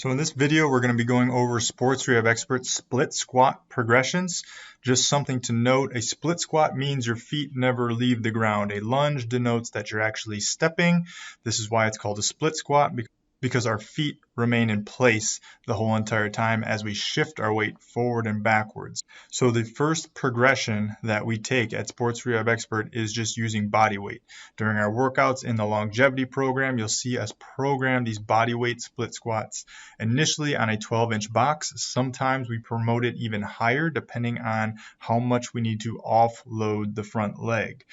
So in this video, we're going to be going over Sports Rehab Expert split squat progressions. Just something to note, a split squat means your feet never leave the ground. A lunge denotes that you're actually stepping. This is why it's called a split squat, because our feet remain in place the whole entire time as we shift our weight forward and backwards. So the first progression that we take at Sports Rehab Expert is just using body weight. During our workouts in the longevity program, you'll see us program these body weight split squats initially on a 12-inch box. Sometimes we promote it even higher depending on how much we need to offload the front leg.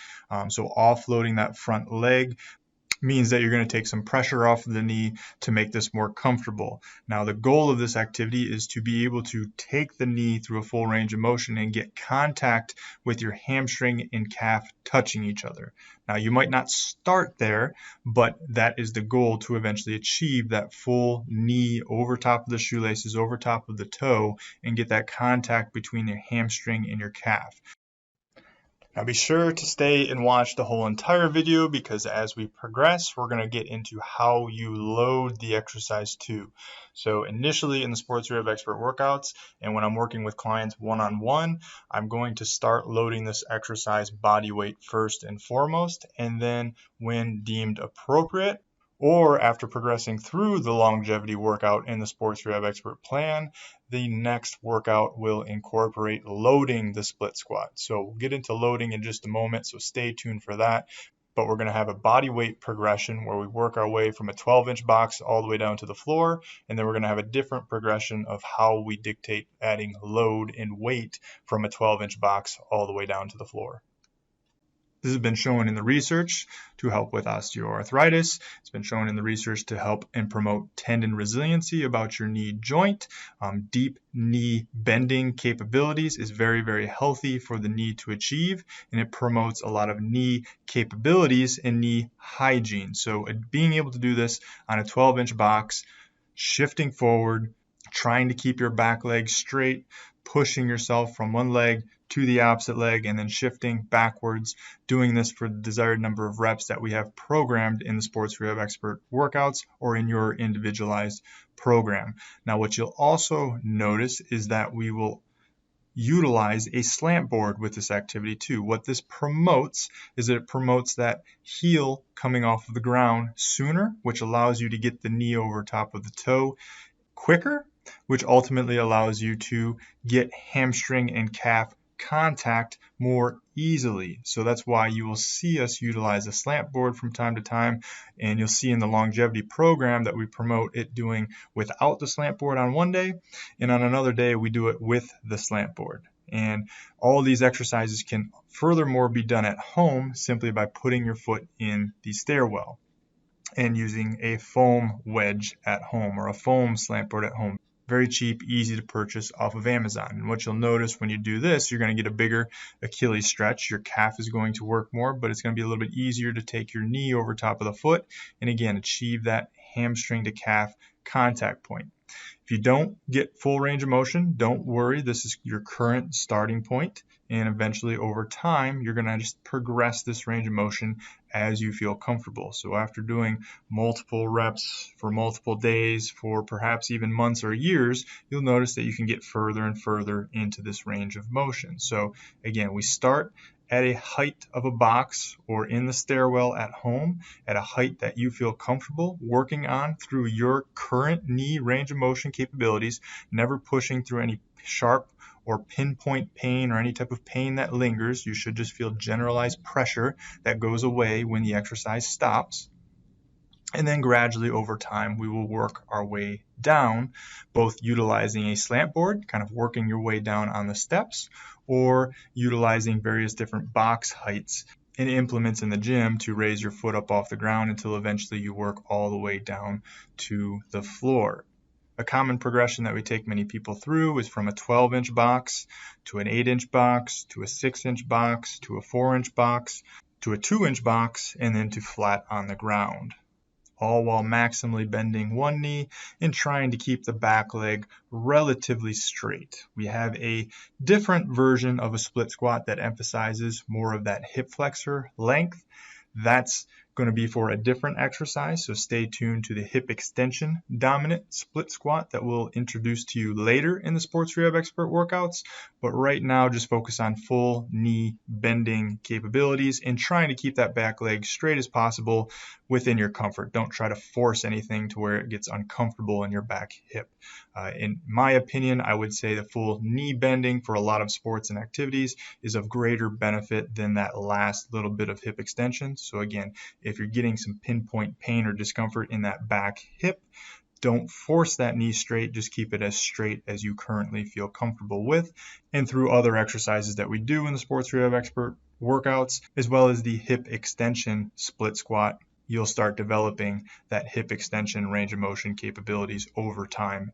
So offloading that front leg means that you're going to take some pressure off of the knee to make this more comfortable. Now, the goal of this activity is to be able to take the knee through a full range of motion and get contact with your hamstring and calf touching each other. Now, you might not start there, but that is the goal, to eventually achieve that full knee over top of the shoelaces, over top of the toe, and get that contact between your hamstring and your calf. Now be sure to stay and watch the whole entire video, because as we progress, we're going to get into how you load the exercise too. So initially in the Sports Rehab Expert workouts, and when I'm working with clients one-on-one, I'm going to start loading this exercise body weight first and foremost, and then when deemed appropriate, or after progressing through the longevity workout in the Sports Rehab Expert plan, the next workout will incorporate loading the split squat. So we'll get into loading in just a moment, so stay tuned for that. But we're going to have a body weight progression where we work our way from a 12-inch box all the way down to the floor, and then we're going to have a different progression of how we dictate adding load and weight from a 12-inch box all the way down to the floor. This has been shown in the research to help with osteoarthritis. It's been shown in the research to help and promote tendon resiliency about your knee joint. Deep knee bending capabilities is very, very healthy for the knee to achieve, and it promotes a lot of knee capabilities and knee hygiene. So being able to do this on a 12-inch box, shifting forward, trying to keep your back leg straight, pushing yourself from one leg to the opposite leg, and then shifting backwards, doing this for the desired number of reps that we have programmed in the Sports Rehab Expert workouts or in your individualized program. Now, what you'll also notice is that we will utilize a slant board with this activity too. What this promotes is that it promotes that heel coming off of the ground sooner, which allows you to get the knee over top of the toe quicker, which ultimately allows you to get hamstring and calf contact more easily. So that's why you will see us utilize a slant board from time to time, and you'll see in the longevity program that we promote it doing without the slant board on one day, and on another day we do it with the slant board. And all of these exercises can furthermore be done at home simply by putting your foot in the stairwell and using a foam wedge at home or a foam slant board at home. Very cheap, easy to purchase off of Amazon. And what you'll notice when you do this, you're going to get a bigger Achilles stretch. Your calf is going to work more, but it's going to be a little bit easier to take your knee over top of the foot and again achieve that hamstring to calf contact point. If you don't get full range of motion, don't worry. This is your current starting point, and eventually over time you're going to just progress this range of motion as you feel comfortable. So after doing multiple reps for multiple days, for perhaps even months or years, you'll notice that you can get further and further into this range of motion. So again, we start at a height of a box or in the stairwell at home, at a height that you feel comfortable working on through your current knee range of motion capabilities, never pushing through any sharp or pinpoint pain or any type of pain that lingers. You should just feel generalized pressure that goes away when the exercise stops. And then gradually over time, we will work our way down, both utilizing a slant board, kind of working your way down on the steps, or utilizing various different box heights and implements in the gym to raise your foot up off the ground until eventually you work all the way down to the floor. A common progression that we take many people through is from a 12-inch box to an 8-inch box to a 6-inch box to a 4-inch box to a 2-inch box, and then to flat on the ground, all while maximally bending one knee and trying to keep the back leg relatively straight. We have a different version of a split squat that emphasizes more of that hip flexor length. That's going to be for a different exercise, so stay tuned to the hip extension dominant split squat that we'll introduce to you later in the Sports Rehab Expert workouts. But right now, just focus on full knee bending capabilities and trying to keep that back leg straight as possible within your comfort. Don't try to force anything to where it gets uncomfortable in your back hip. In my opinion, I would say the full knee bending for a lot of sports and activities is of greater benefit than that last little bit of hip extension. So again, if you're getting some pinpoint pain or discomfort in that back hip, don't force that knee straight, just keep it as straight as you currently feel comfortable with. And through other exercises that we do in the Sports Rehab Expert workouts, as well as the hip extension split squat, you'll start developing that hip extension range of motion capabilities over time